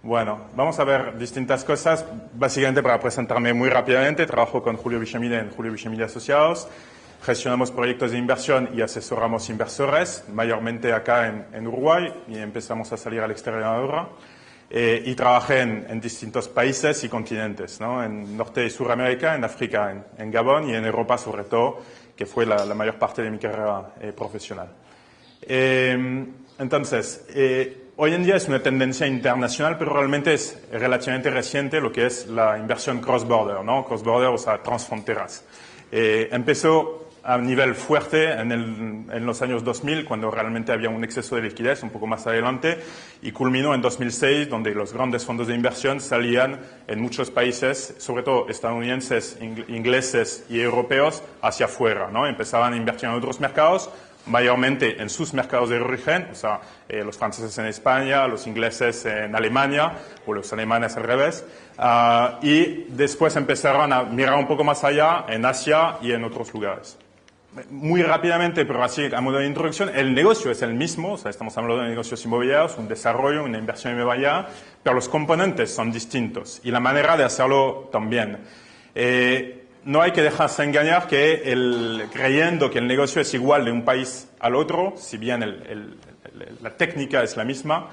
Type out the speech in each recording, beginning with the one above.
Bueno, vamos a ver distintas cosas. Básicamente, para presentarme muy rápidamente, trabajo con Julio Villamil en Julio Villamil Asociados. Gestionamos proyectos de inversión y asesoramos inversores, mayormente acá en Uruguay, y empezamos a salir al exterior ahora. Y trabajé en distintos países y continentes, ¿no? En Norte y Suramérica, en África, en Gabón y en Europa sobre todo, que fue la mayor parte de mi carrera profesional. Entonces, hoy en día es una tendencia internacional, pero realmente es relativamente reciente lo que es la inversión cross-border, ¿no? Cross-border, o sea, transfronteras. Empezó a nivel fuerte en los años 2000, cuando realmente había un exceso de liquidez, un poco más adelante, y culminó en 2006, donde los grandes fondos de inversión salían en muchos países, sobre todo estadounidenses, ingleses y europeos, hacia afuera, ¿no? Empezaban a invertir en otros mercados, mayormente en sus mercados de origen, o sea, los franceses en España, los ingleses en Alemania, o los alemanes al revés, y después empezaron a mirar un poco más allá, en Asia y en otros lugares. Muy rápidamente, pero así a modo de introducción, el negocio es el mismo, o sea, estamos hablando de negocios inmobiliarios, un desarrollo, una inversión inmobiliaria, pero los componentes son distintos y la manera de hacerlo también. No hay que dejarse engañar creyendo que el negocio es igual de un país al otro, si bien la técnica es la misma.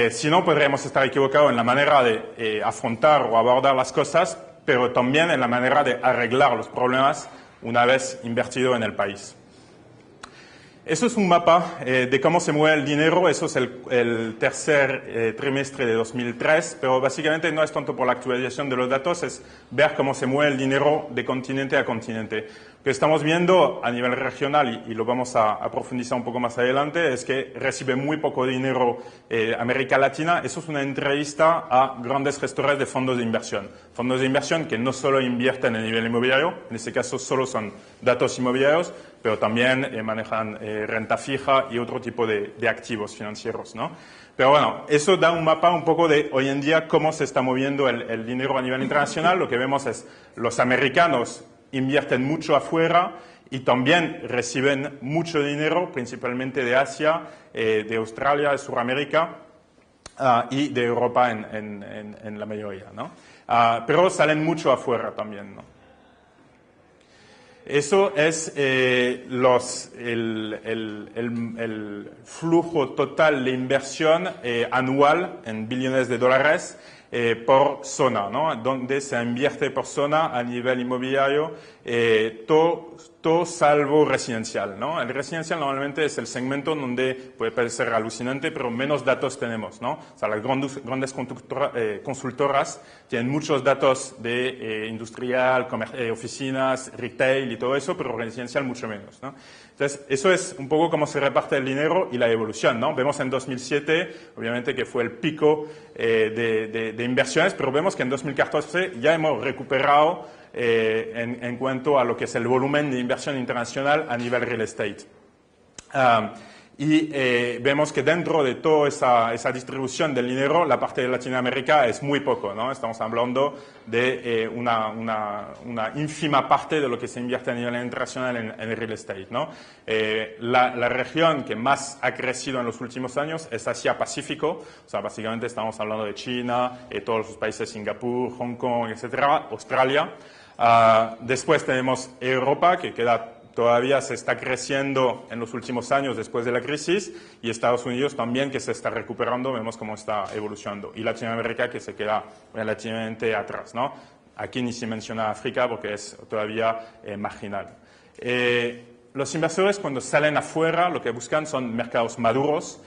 Si no, podríamos estar equivocados en la manera de afrontar o abordar las cosas, pero también en la manera de arreglar los problemas una vez invertido en el país. Eso es un mapa de cómo se mueve el dinero. Eso es el tercer trimestre de 2003, pero básicamente no es tanto por la actualización de los datos, es ver cómo se mueve el dinero de continente a continente. Lo que estamos viendo a nivel regional, y lo vamos a profundizar un poco más adelante, es que recibe muy poco dinero América Latina. Eso es una entrevista a grandes gestores de fondos de inversión. Fondos de inversión que no solo invierten en nivel inmobiliario, en este caso solo son datos inmobiliarios, pero también manejan renta fija y otro tipo de activos financieros, ¿no? Pero bueno, eso da un mapa un poco de hoy en día cómo se está moviendo el dinero a nivel internacional. Lo que vemos es los americanos invierten mucho afuera y también reciben mucho dinero, principalmente de Asia, de Australia, de Sudamérica y de Europa en la mayoría, ¿no? Pero salen mucho afuera también, ¿no? Eso es el flujo total de inversión anual en billones de dólares por zona, ¿no? Donde se invierte por zona a nivel inmobiliario, todo salvo residencial, ¿no? El residencial normalmente es el segmento donde puede parecer alucinante, pero menos datos tenemos, ¿no? O sea, las grandes consultoras tienen muchos datos de industrial, oficinas, retail y todo eso, pero residencial mucho menos, ¿no? Entonces, eso es un poco cómo se reparte el dinero y la evolución, ¿no? Vemos en 2007, obviamente, que fue el pico de inversiones, pero vemos que en 2014 ya hemos recuperado en cuanto a lo que es el volumen de inversión internacional a nivel real estate. Y vemos que dentro de toda esa distribución del dinero, la parte de Latinoamérica es muy poco, ¿no? Estamos hablando de una ínfima parte de lo que se invierte a nivel internacional en real estate, ¿no? La región que más ha crecido en los últimos años es Asia-Pacífico, o sea, básicamente estamos hablando de China, todos los países, Singapur, Hong Kong, etcétera, Australia. Después tenemos Europa, que todavía se está creciendo en los últimos años después de la crisis, y Estados Unidos también, que se está recuperando, vemos cómo está evolucionando, y Latinoamérica, que se queda relativamente atrás, ¿no? Aquí ni se menciona África porque es todavía marginal. Los inversores, cuando salen afuera, lo que buscan son mercados maduros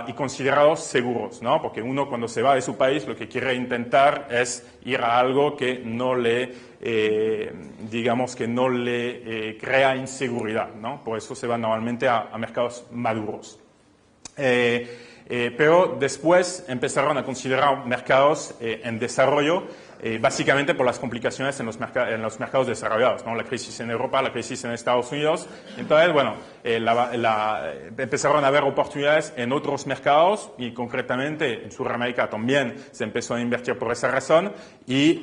y considerados seguros, ¿no? Porque uno, cuando se va de su país, lo que quiere intentar es ir a algo que no le, digamos, que no le crea inseguridad, ¿no? Por eso se van normalmente a mercados maduros. Pero después empezaron a considerar mercados en desarrollo, básicamente por las complicaciones en los mercados desarrollados, ¿no? La crisis en Europa, la crisis en Estados Unidos. Entonces, bueno, empezaron a haber oportunidades en otros mercados y concretamente en Sudamérica también se empezó a invertir por esa razón, y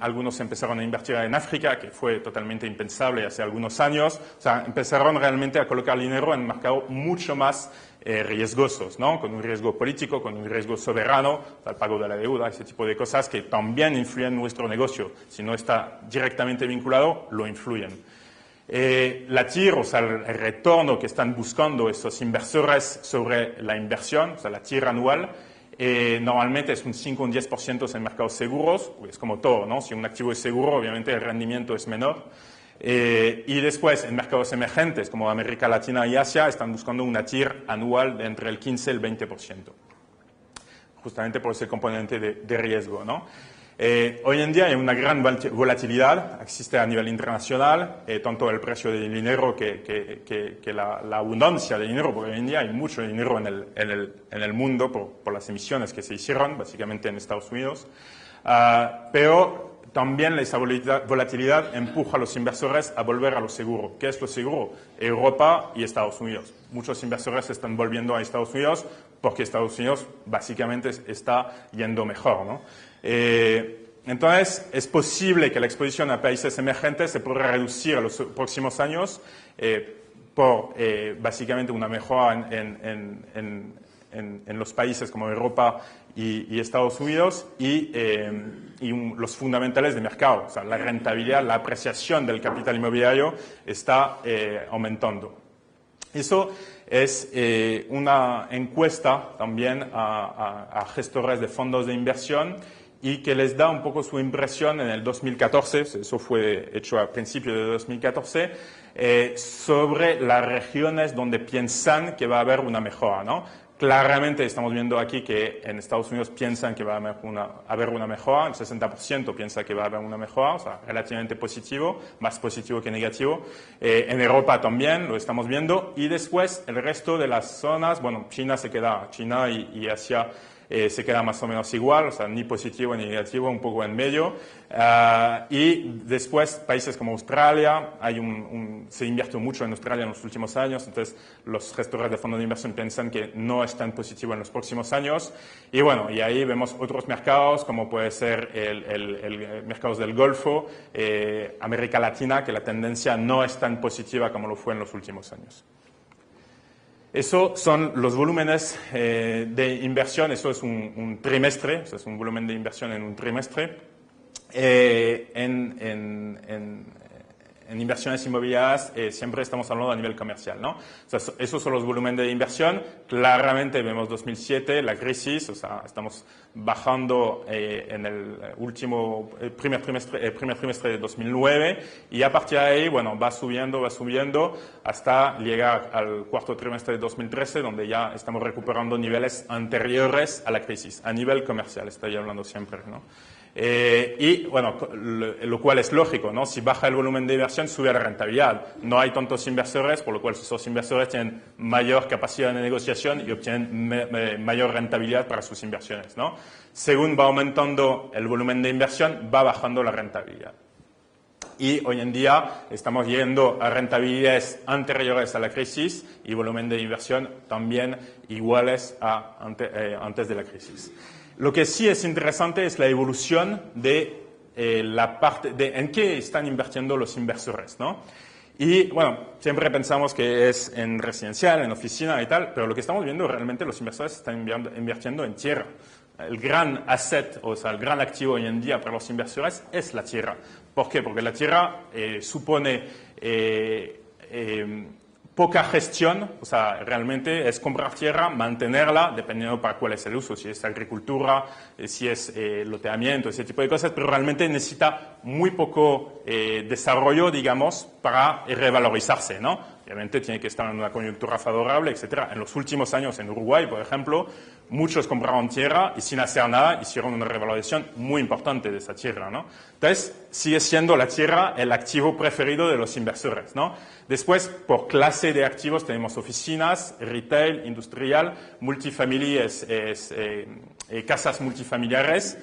algunos empezaron a invertir en África, que fue totalmente impensable hace algunos años. O sea, empezaron realmente a colocar dinero en un mercado mucho más riesgosos, ¿no? Con un riesgo político, con un riesgo soberano, el pago de la deuda, ese tipo de cosas que también influyen en nuestro negocio. Si no está directamente vinculado, lo influyen. La TIR, o sea, el retorno que están buscando esos inversores sobre la inversión, o sea, la TIR anual, normalmente es un 5 o un 10% en mercados seguros, es como todo, ¿no? Si un activo es seguro, obviamente el rendimiento es menor. Y después, en mercados emergentes como América Latina y Asia, están buscando una TIR anual de entre el 15 y el 20%, justamente por ese componente de riesgo, ¿no? Hoy en día hay una gran volatilidad, existe a nivel internacional, tanto el precio del dinero que la abundancia de dinero, porque hoy en día hay mucho dinero en el mundo por las emisiones que se hicieron, básicamente en Estados Unidos, pero también esa volatilidad empuja a los inversores a volver a lo seguro. ¿Qué es lo seguro? Europa y Estados Unidos. Muchos inversores están volviendo a Estados Unidos porque Estados Unidos básicamente está yendo mejor, ¿no? Entonces, es posible que la exposición a países emergentes se pueda reducir en los próximos años por básicamente una mejora en los países como Europa y Estados Unidos y los fundamentales de mercado. O sea, la rentabilidad, la apreciación del capital inmobiliario está aumentando. Eso es una encuesta también a gestores de fondos de inversión y que les da un poco su impresión en el 2014, eso fue hecho a principios de 2014, sobre las regiones donde piensan que va a haber una mejora, ¿no? Claramente estamos viendo aquí que en Estados Unidos piensan que va a haber una mejora, el 60% piensa que va a haber una mejora, o sea, relativamente positivo, más positivo que negativo. En Europa también lo estamos viendo y después el resto de las zonas, bueno, China y Asia se queda más o menos igual, o sea, ni positivo ni negativo, un poco en medio. Y después países como Australia, se invierte mucho en Australia en los últimos años, entonces los gestores de fondos de inversión piensan que no es tan positivo en los próximos años. Y bueno, y ahí vemos otros mercados como puede ser el mercados del Golfo, América Latina, que la tendencia no es tan positiva como lo fue en los últimos años. Eso son los volúmenes de inversión, eso es un trimestre, o sea, es un volumen de inversión en un trimestre. En inversiones inmobiliarias siempre estamos hablando a nivel comercial, ¿no? O sea, esos son los volúmenes de inversión. Claramente vemos 2007, la crisis, o sea, estamos bajando en el primer trimestre de 2009 y a partir de ahí, bueno, va subiendo hasta llegar al cuarto trimestre de 2013, donde ya estamos recuperando niveles anteriores a la crisis, a nivel comercial, estoy hablando siempre, ¿no? Y bueno, lo cual es lógico, ¿no? Si baja el volumen de inversión, sube la rentabilidad. No hay tantos inversores, por lo cual esos inversores tienen mayor capacidad de negociación y obtienen mayor rentabilidad para sus inversiones, ¿no? Según va aumentando el volumen de inversión, va bajando la rentabilidad. Y hoy en día estamos llegando a rentabilidades anteriores a la crisis y volumen de inversión también iguales a antes de la crisis. Lo que sí es interesante es la evolución de la parte en qué están invirtiendo los inversores, ¿no? Y bueno, siempre pensamos que es en residencial, en oficina y tal, pero lo que estamos viendo realmente los inversores están invirtiendo en tierra. El gran asset, o sea, el gran activo hoy en día para los inversores es la tierra. ¿Por qué? Porque la tierra supone poca gestión, o sea, realmente es comprar tierra, mantenerla, dependiendo para cuál es el uso, si es agricultura, si es loteamiento, ese tipo de cosas, pero realmente necesita muy poco desarrollo, digamos, para revalorizarse, ¿no? Obviamente tiene que estar en una coyuntura favorable, etcétera. En los últimos años en Uruguay, por ejemplo, muchos compraron tierra y sin hacer nada hicieron una revalorización muy importante de esa tierra, ¿no? Entonces, sigue siendo la tierra el activo preferido de los inversores, ¿no? Después, por clase de activos tenemos oficinas, retail, industrial, multifamily, casas multifamiliares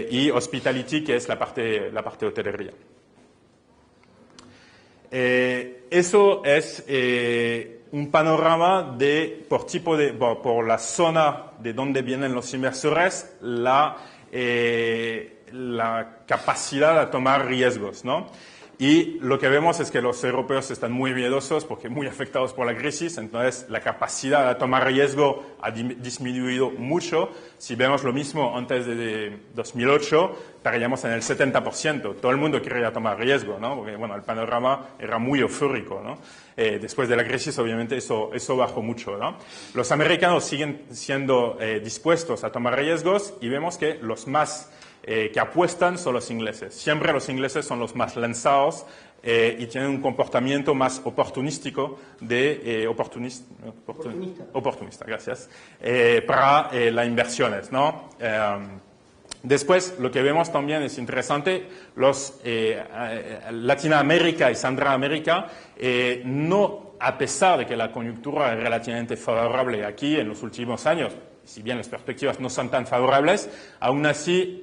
y hospitality, que es la parte hotelería. Eso es un panorama por la zona de donde vienen los inversores, la capacidad de tomar riesgos, ¿no? Y lo que vemos es que los europeos están muy miedosos porque muy afectados por la crisis, entonces la capacidad de tomar riesgo ha disminuido mucho. Si vemos lo mismo antes de 2008, estaríamos en el 70%. Todo el mundo quería tomar riesgo, ¿no? Porque bueno, el panorama era muy eufórico, ¿no? Después de la crisis, obviamente, eso bajó mucho, ¿no? Los americanos siguen siendo dispuestos a tomar riesgos y vemos que los más que apuestan son los ingleses. Siempre los ingleses son los más lanzados y tienen un comportamiento más oportunístico oportunista, gracias, para las inversiones, ¿no? Después, lo que vemos también es interesante, Latinoamérica y Centroamérica, no, a pesar de que la coyuntura es relativamente favorable aquí en los últimos años, si bien las perspectivas no son tan favorables, aún así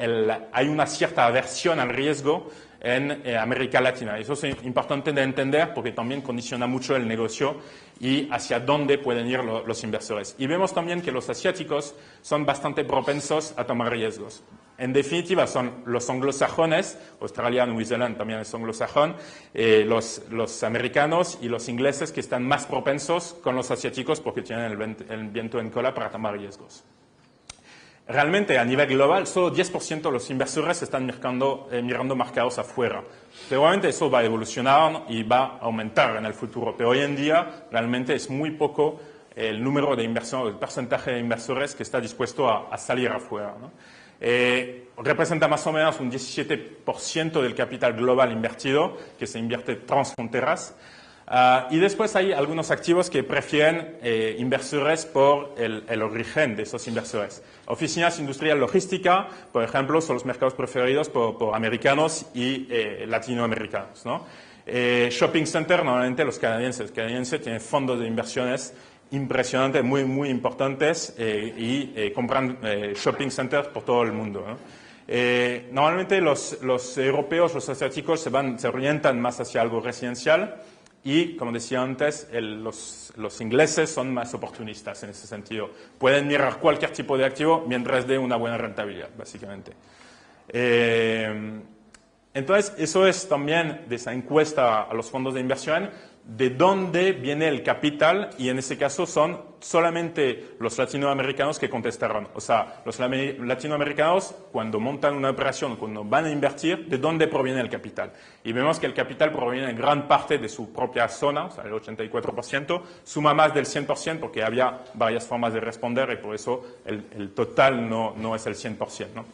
hay una cierta aversión al riesgo en América Latina. Eso es importante de entender porque también condiciona mucho el negocio y hacia dónde pueden ir los inversores. Y vemos también que los asiáticos son bastante propensos a tomar riesgos. En definitiva, son los anglosajones, Australia, Nueva Zelanda también es anglosajón, los americanos y los ingleses que están más propensos con los asiáticos porque tienen el viento en cola para tomar riesgos. Realmente, a nivel global, solo 10% de los inversores están mirando mercados afuera. Seguramente eso va a evolucionar y va a aumentar en el futuro, pero hoy en día realmente es muy poco el número de inversores, el porcentaje de inversores que está dispuesto a salir afuera, ¿no? Representa más o menos un 17% del capital global invertido que se invierte transfronteras. Y después hay algunos activos que prefieren inversores por el origen de esos inversores. Oficinas industrial logística, por ejemplo, son los mercados preferidos por americanos y latinoamericanos, ¿no? Shopping center, normalmente los canadienses tienen fondos de inversiones impresionantes, muy, muy importantes y compran shopping centers por todo el mundo, ¿no? Normalmente los europeos, los asiáticos se orientan más hacia algo residencial y, como decía antes, los ingleses son más oportunistas en ese sentido. Pueden mirar cualquier tipo de activo mientras dé una buena rentabilidad, básicamente. Entonces, eso es también de esa encuesta a los fondos de inversión, de dónde viene el capital, y en ese caso son solamente los latinoamericanos que contestaron. O sea, los latinoamericanos, cuando montan una operación, cuando van a invertir, ¿de dónde proviene el capital? Y vemos que el capital proviene en gran parte de su propia zona, o sea, el 84%, suma más del 100% porque había varias formas de responder y por eso el total no es el 100%, ¿no?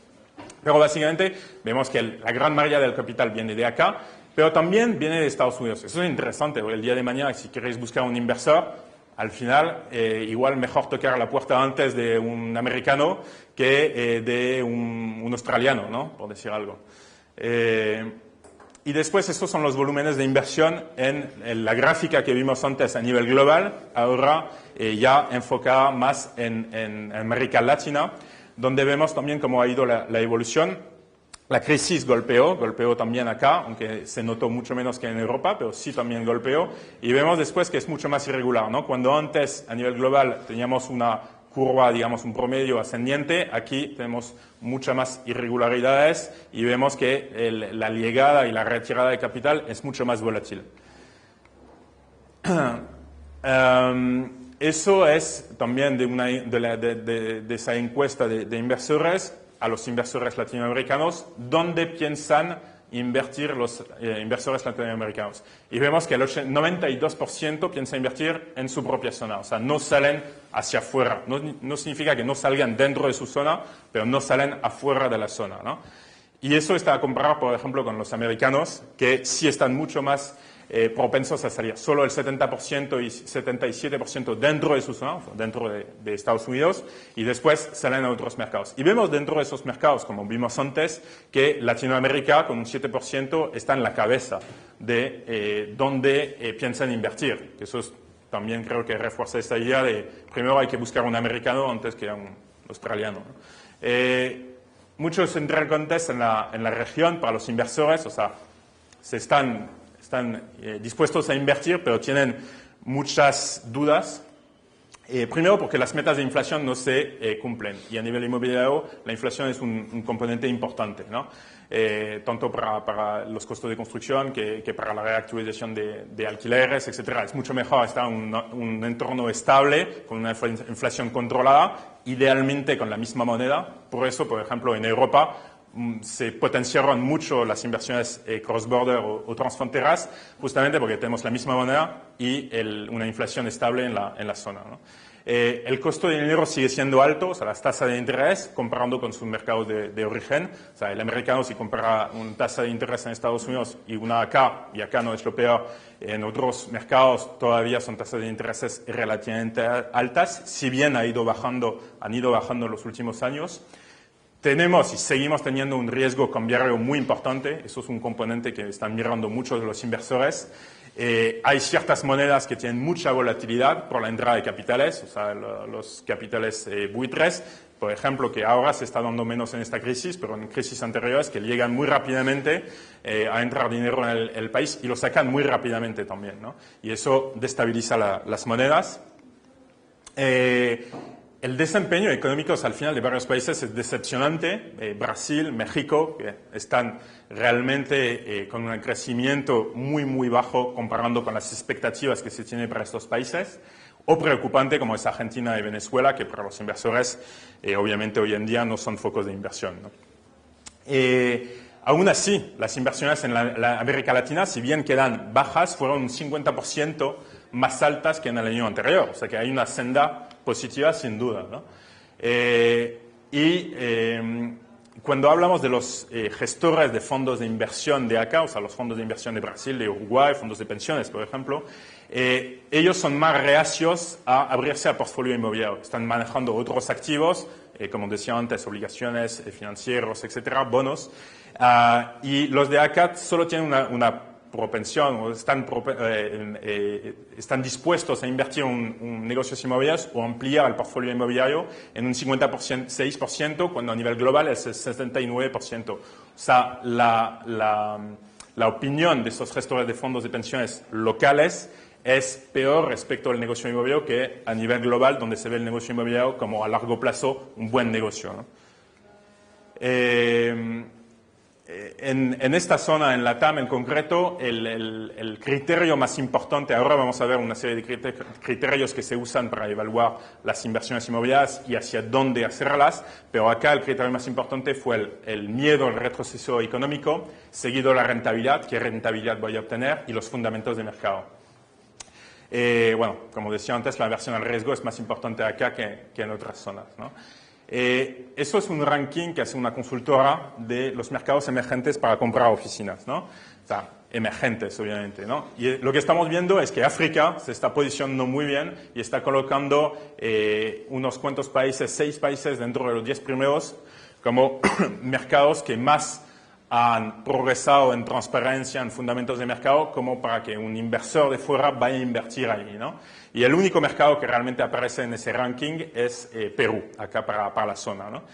Pero básicamente vemos que la gran mayoría del capital viene de acá, pero también viene de Estados Unidos. Eso es interesante, porque el día de mañana, si queréis buscar un inversor, al final, igual mejor tocar la puerta antes de un americano que de un australiano, ¿no? Por decir algo. Y después, estos son los volúmenes de inversión en la gráfica que vimos antes a nivel global, ahora ya enfocada más en América Latina, donde vemos también cómo ha ido la evolución. La crisis golpeó también acá, aunque se notó mucho menos que en Europa, pero sí también golpeó. Y vemos después que es mucho más irregular, ¿no? Cuando antes, a nivel global, teníamos una curva, digamos, un promedio ascendiente, aquí tenemos muchas más irregularidades y vemos que la llegada y la retirada de capital es mucho más volátil. Eso es también de esa encuesta de inversores a los inversores latinoamericanos, ¿dónde piensan invertir los inversores latinoamericanos? Y vemos que el 92% piensa invertir en su propia zona, o sea, no salen hacia afuera. No significa que no salgan dentro de su zona, pero no salen afuera de la zona, ¿no? Y eso está a comparar, por ejemplo, con los americanos, que sí están mucho más propensos a salir. Solo el 70% y 77% dentro de su zona, dentro de Estados Unidos, y después salen a otros mercados. Y vemos dentro de esos mercados, como vimos antes, que Latinoamérica, con un 7%, está en la cabeza de dónde piensan invertir. Eso es, también creo que refuerza esta idea de primero hay que buscar un americano antes que un australiano, ¿no? Muchos interrogantes en la región para los inversores, o sea, están dispuestos a invertir, pero tienen muchas dudas Primero porque las metas de inflación no se cumplen y a nivel inmobiliario la inflación es un componente importante, ¿no? Tanto para los costos de construcción que para la reactualización de alquileres, etc. Es mucho mejor estar en un entorno estable, con una inflación controlada, idealmente con la misma moneda. Por eso, por ejemplo, en Europa se potenciaron mucho las inversiones cross-border o transfronteras, justamente porque tenemos la misma moneda y una inflación estable en la zona, ¿no? El costo del dinero sigue siendo alto, o sea, las tasas de interés, comparando con sus mercados de origen. O sea, el americano, si compara una tasa de interés en Estados Unidos y una acá, y acá no es lo peor, en otros mercados todavía son tasas de intereses relativamente altas, si bien han ido bajando en los últimos años. Tenemos y seguimos teniendo un riesgo cambiario muy importante. Eso es un componente que están mirando muchos de los inversores. Hay ciertas monedas que tienen mucha volatilidad por la entrada de capitales, o sea, los capitales buitres, por ejemplo, que ahora se está dando menos en esta crisis, pero en crisis anteriores que llegan muy rápidamente a entrar dinero en el país y lo sacan muy rápidamente también, ¿no? Y eso destabiliza las monedas. El desempeño económico al final de varios países es decepcionante. Brasil, México, que están realmente con un crecimiento muy, muy bajo comparando con las expectativas que se tienen para estos países. O preocupante como es Argentina y Venezuela, que para los inversores obviamente hoy en día no son focos de inversión, ¿no? Aún así, las inversiones en la América Latina, si bien quedan bajas, fueron un 50% más altas que en el año anterior. O sea que hay una senda positiva sin duda, ¿no? Cuando hablamos de los gestores de fondos de inversión de acá, o sea, los fondos de inversión de Brasil, de Uruguay, fondos de pensiones, por ejemplo, ellos son más reacios a abrirse al portfolio inmobiliario. Están manejando otros activos, como decía antes, obligaciones financieros, etcétera, bonos. Y los de acá solo tienen una propensión o están dispuestos a invertir en negocios inmobiliarios o ampliar el portfolio inmobiliario en un 56%, cuando a nivel global es el 69%. O sea, la opinión de esos gestores de fondos de pensiones locales es peor respecto al negocio inmobiliario que a nivel global, donde se ve el negocio inmobiliario como a largo plazo un buen negocio, ¿no? En esta zona, en la TAM en concreto, el criterio más importante, ahora vamos a ver una serie de criterios que se usan para evaluar las inversiones inmobiliarias y hacia dónde hacerlas, pero acá el criterio más importante fue el miedo al retroceso económico, seguido la rentabilidad, qué rentabilidad voy a obtener, y los fundamentos de mercado. Bueno, como decía antes, la aversión al riesgo es más importante acá que en otras zonas, ¿no? Eso es un ranking que hace una consultora de los mercados emergentes para comprar oficinas, ¿no? O sea, emergentes, obviamente, ¿no? Y lo que estamos viendo es que África se está posicionando muy bien y está colocando unos cuantos países, 6 países dentro de los 10 primeros, como mercados que más han progresado en transparencia, en fundamentos de mercado, como para que un inversor de fuera vaya a invertir ahí, ¿no? Y el único mercado que realmente aparece en ese ranking es Perú, acá para la zona, ¿no?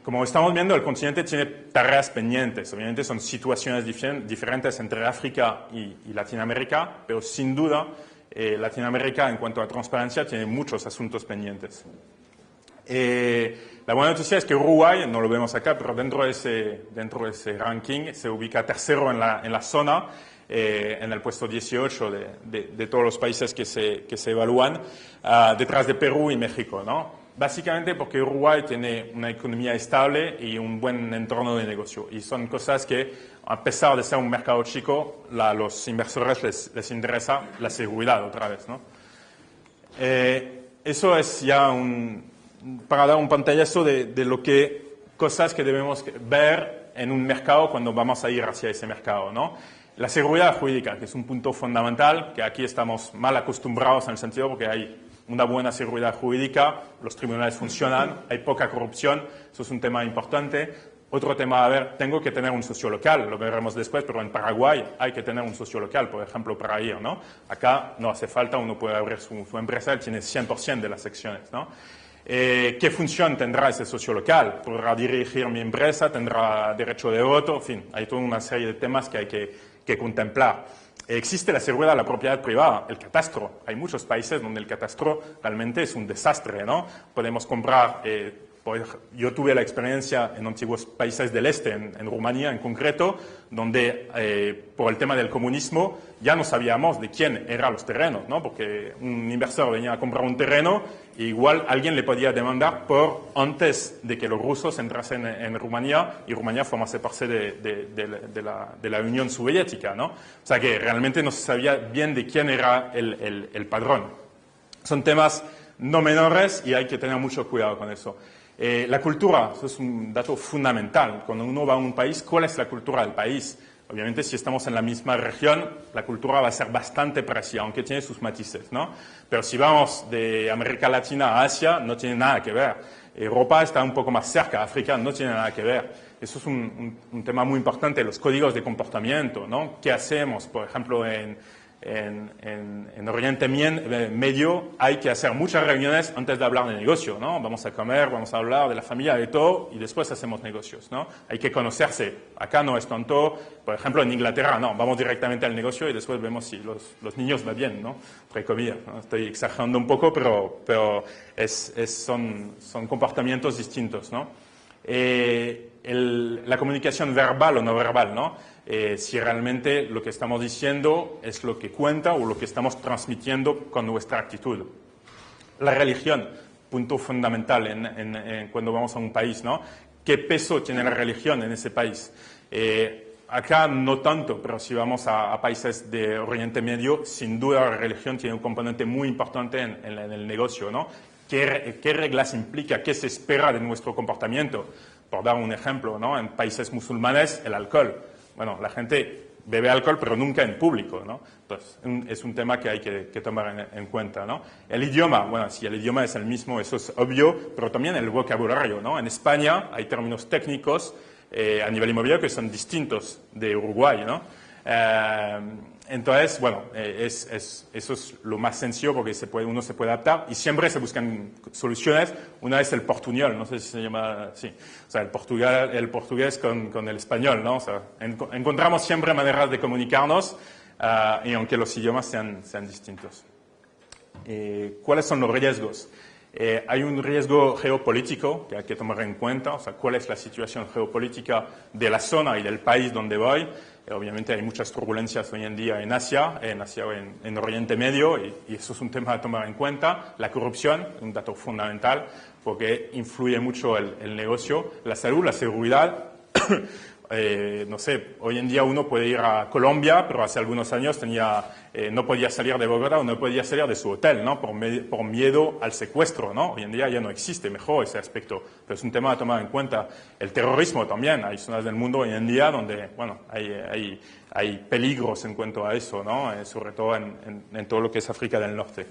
Como estamos viendo, el continente tiene tareas pendientes. Obviamente son situaciones diferentes entre África y Latinoamérica, pero sin duda Latinoamérica, en cuanto a transparencia, tiene muchos asuntos pendientes. La buena noticia es que Uruguay, no lo vemos acá, pero dentro de ese ranking se ubica tercero en la zona, en el puesto 18 de todos los países que se evalúan, detrás de Perú y México, ¿no? Básicamente porque Uruguay tiene una economía estable y un buen entorno de negocio. Y son cosas que, a pesar de ser un mercado chico, a los inversores les interesa la seguridad otra vez, ¿no? Eso es ya para dar un pantallazo de lo que cosas que debemos ver en un mercado cuando vamos a ir hacia ese mercado, ¿no? La seguridad jurídica, que es un punto fundamental, que aquí estamos mal acostumbrados en el sentido porque hay una buena seguridad jurídica, los tribunales funcionan, hay poca corrupción, eso es un tema importante. Otro tema, a ver, tengo que tener un socio local, lo veremos después, pero en Paraguay hay que tener un socio local, por ejemplo, para ir, ¿no? Acá no hace falta, uno puede abrir su empresa, él tiene 100% de las acciones, ¿no? ¿Qué función tendrá ese socio local? ¿Podrá dirigir mi empresa? ¿Tendrá derecho de voto? En fin, hay toda una serie de temas que hay que contemplar. existe la seguridad de la propiedad privada, el catastro. Hay muchos países donde el catastro realmente es un desastre, ¿no? Podemos comprar, yo tuve la experiencia en antiguos países del este, en Rumanía en concreto, donde por el tema del comunismo ya no sabíamos de quién eran los terrenos, ¿no? Porque un inversor venía a comprar un terreno e igual alguien le podía demandar por antes de que los rusos entrasen en Rumanía y Rumanía formase parte de la Unión Soviética, ¿no? O sea que realmente no se sabía bien de quién era el padrón. Son temas no menores y hay que tener mucho cuidado con eso. La cultura, eso es un dato fundamental. Cuando uno va a un país, ¿cuál es la cultura del país? Obviamente, si estamos en la misma región, la cultura va a ser bastante parecida, aunque tiene sus matices, ¿no? Pero si vamos de América Latina a Asia, no tiene nada que ver. Europa está un poco más cerca, África no tiene nada que ver. Eso es un tema muy importante, los códigos de comportamiento, ¿no? ¿Qué hacemos? Por ejemplo, en Oriente Medio hay que hacer muchas reuniones antes de hablar de negocio, ¿no? Vamos a comer, vamos a hablar de la familia, de todo, y después hacemos negocios, ¿no? Hay que conocerse. Acá no es tanto, por ejemplo, en Inglaterra, no, vamos directamente al negocio y después vemos si los niños van bien, ¿no? Entre comillas, ¿no? Estoy exagerando un poco, pero son comportamientos distintos, ¿no? La comunicación verbal o no verbal, ¿no? Si realmente lo que estamos diciendo es lo que cuenta o lo que estamos transmitiendo con nuestra actitud. La religión, punto fundamental cuando vamos a un país, ¿no? ¿Qué peso tiene la religión en ese país? Acá no tanto, pero si vamos a países de Oriente Medio, sin duda la religión tiene un componente muy importante en el negocio, ¿no? ¿Qué reglas implica? ¿Qué se espera de nuestro comportamiento? Por dar un ejemplo, ¿no? En países musulmanes, el alcohol. Bueno, la gente bebe alcohol, pero nunca en público, ¿no? Entonces, es un tema que hay que tomar en cuenta, ¿no? El idioma, bueno, si el idioma es el mismo, eso es obvio, pero también el vocabulario, ¿no? En España hay términos técnicos a nivel inmobiliario que son distintos de Uruguay, ¿no? Entonces, bueno, eso es lo más sencillo porque uno se puede adaptar y siempre se buscan soluciones. Una es el portuñol, no sé si se llama así, o sea, el portugués con el español, ¿no? O sea, encontramos siempre maneras de comunicarnos y aunque los idiomas sean distintos. ¿Cuáles son los riesgos? Hay un riesgo geopolítico que hay que tomar en cuenta, o sea, cuál es la situación geopolítica de la zona y del país donde voy. Obviamente hay muchas turbulencias hoy en día en Asia o en Oriente Medio y eso es un tema a tomar en cuenta. La corrupción, un dato fundamental porque influye mucho el negocio. La salud, la seguridad. No sé, hoy en día uno puede ir a Colombia, pero hace algunos años no podía salir de Bogotá o no podía salir de su hotel, ¿no? Por miedo al secuestro, ¿no? Hoy en día ya no existe, mejor ese aspecto, pero es un tema a tomar en cuenta. El terrorismo también, hay zonas del mundo hoy en día donde, bueno, hay peligros en cuanto a eso, ¿no? Sobre todo en todo lo que es África del Norte.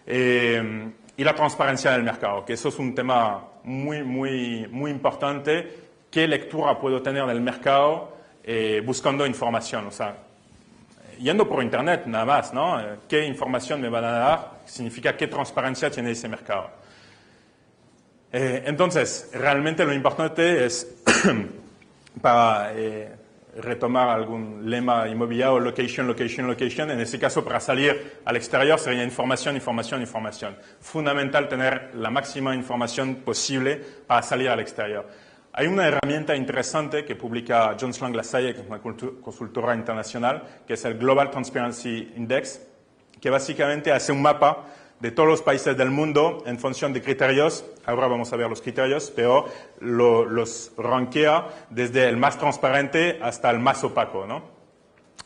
Y la transparencia del mercado, que eso es un tema muy, muy, muy importante. ¿Qué lectura puedo tener del mercado buscando información? O sea, yendo por Internet nada más, ¿no? ¿Qué información me van a dar? Significa qué transparencia tiene ese mercado. Entonces, realmente lo importante es, para retomar algún lema inmobiliario, location, location, location, en ese caso para salir al exterior sería información, información, información. Fundamental tener la máxima información posible para salir al exterior. Hay una herramienta interesante que publica Jones Lang LaSalle, que es una consultora internacional, que es el Global Transparency Index, que básicamente hace un mapa de todos los países del mundo en función de criterios. Ahora vamos a ver los criterios, pero los rankea desde el más transparente hasta el más opaco, ¿no?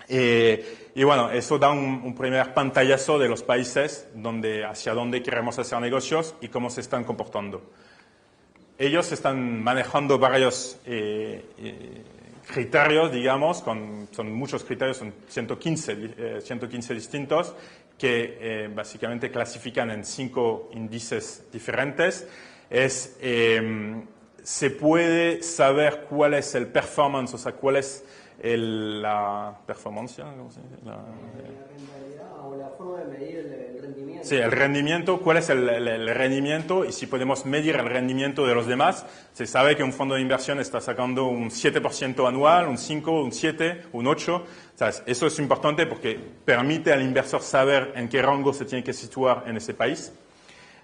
Y bueno, eso da un primer pantallazo de los países hacia dónde queremos hacer negocios y cómo se están comportando. Ellos están manejando varios criterios, digamos, son muchos criterios, son 115 distintos, que básicamente clasifican en 5 índices diferentes. Se puede saber cuál es el performance, o sea, cuál es la performance, ¿cómo se dice? La rentabilidad o la forma de medir el rendimiento. Sí, el rendimiento, ¿cuál es el rendimiento? Y si podemos medir el rendimiento de los demás, se sabe que un fondo de inversión está sacando un 7% anual, un 5, un 7, un 8. ¿Sabes? Eso es importante porque permite al inversor saber en qué rango se tiene que situar en ese país.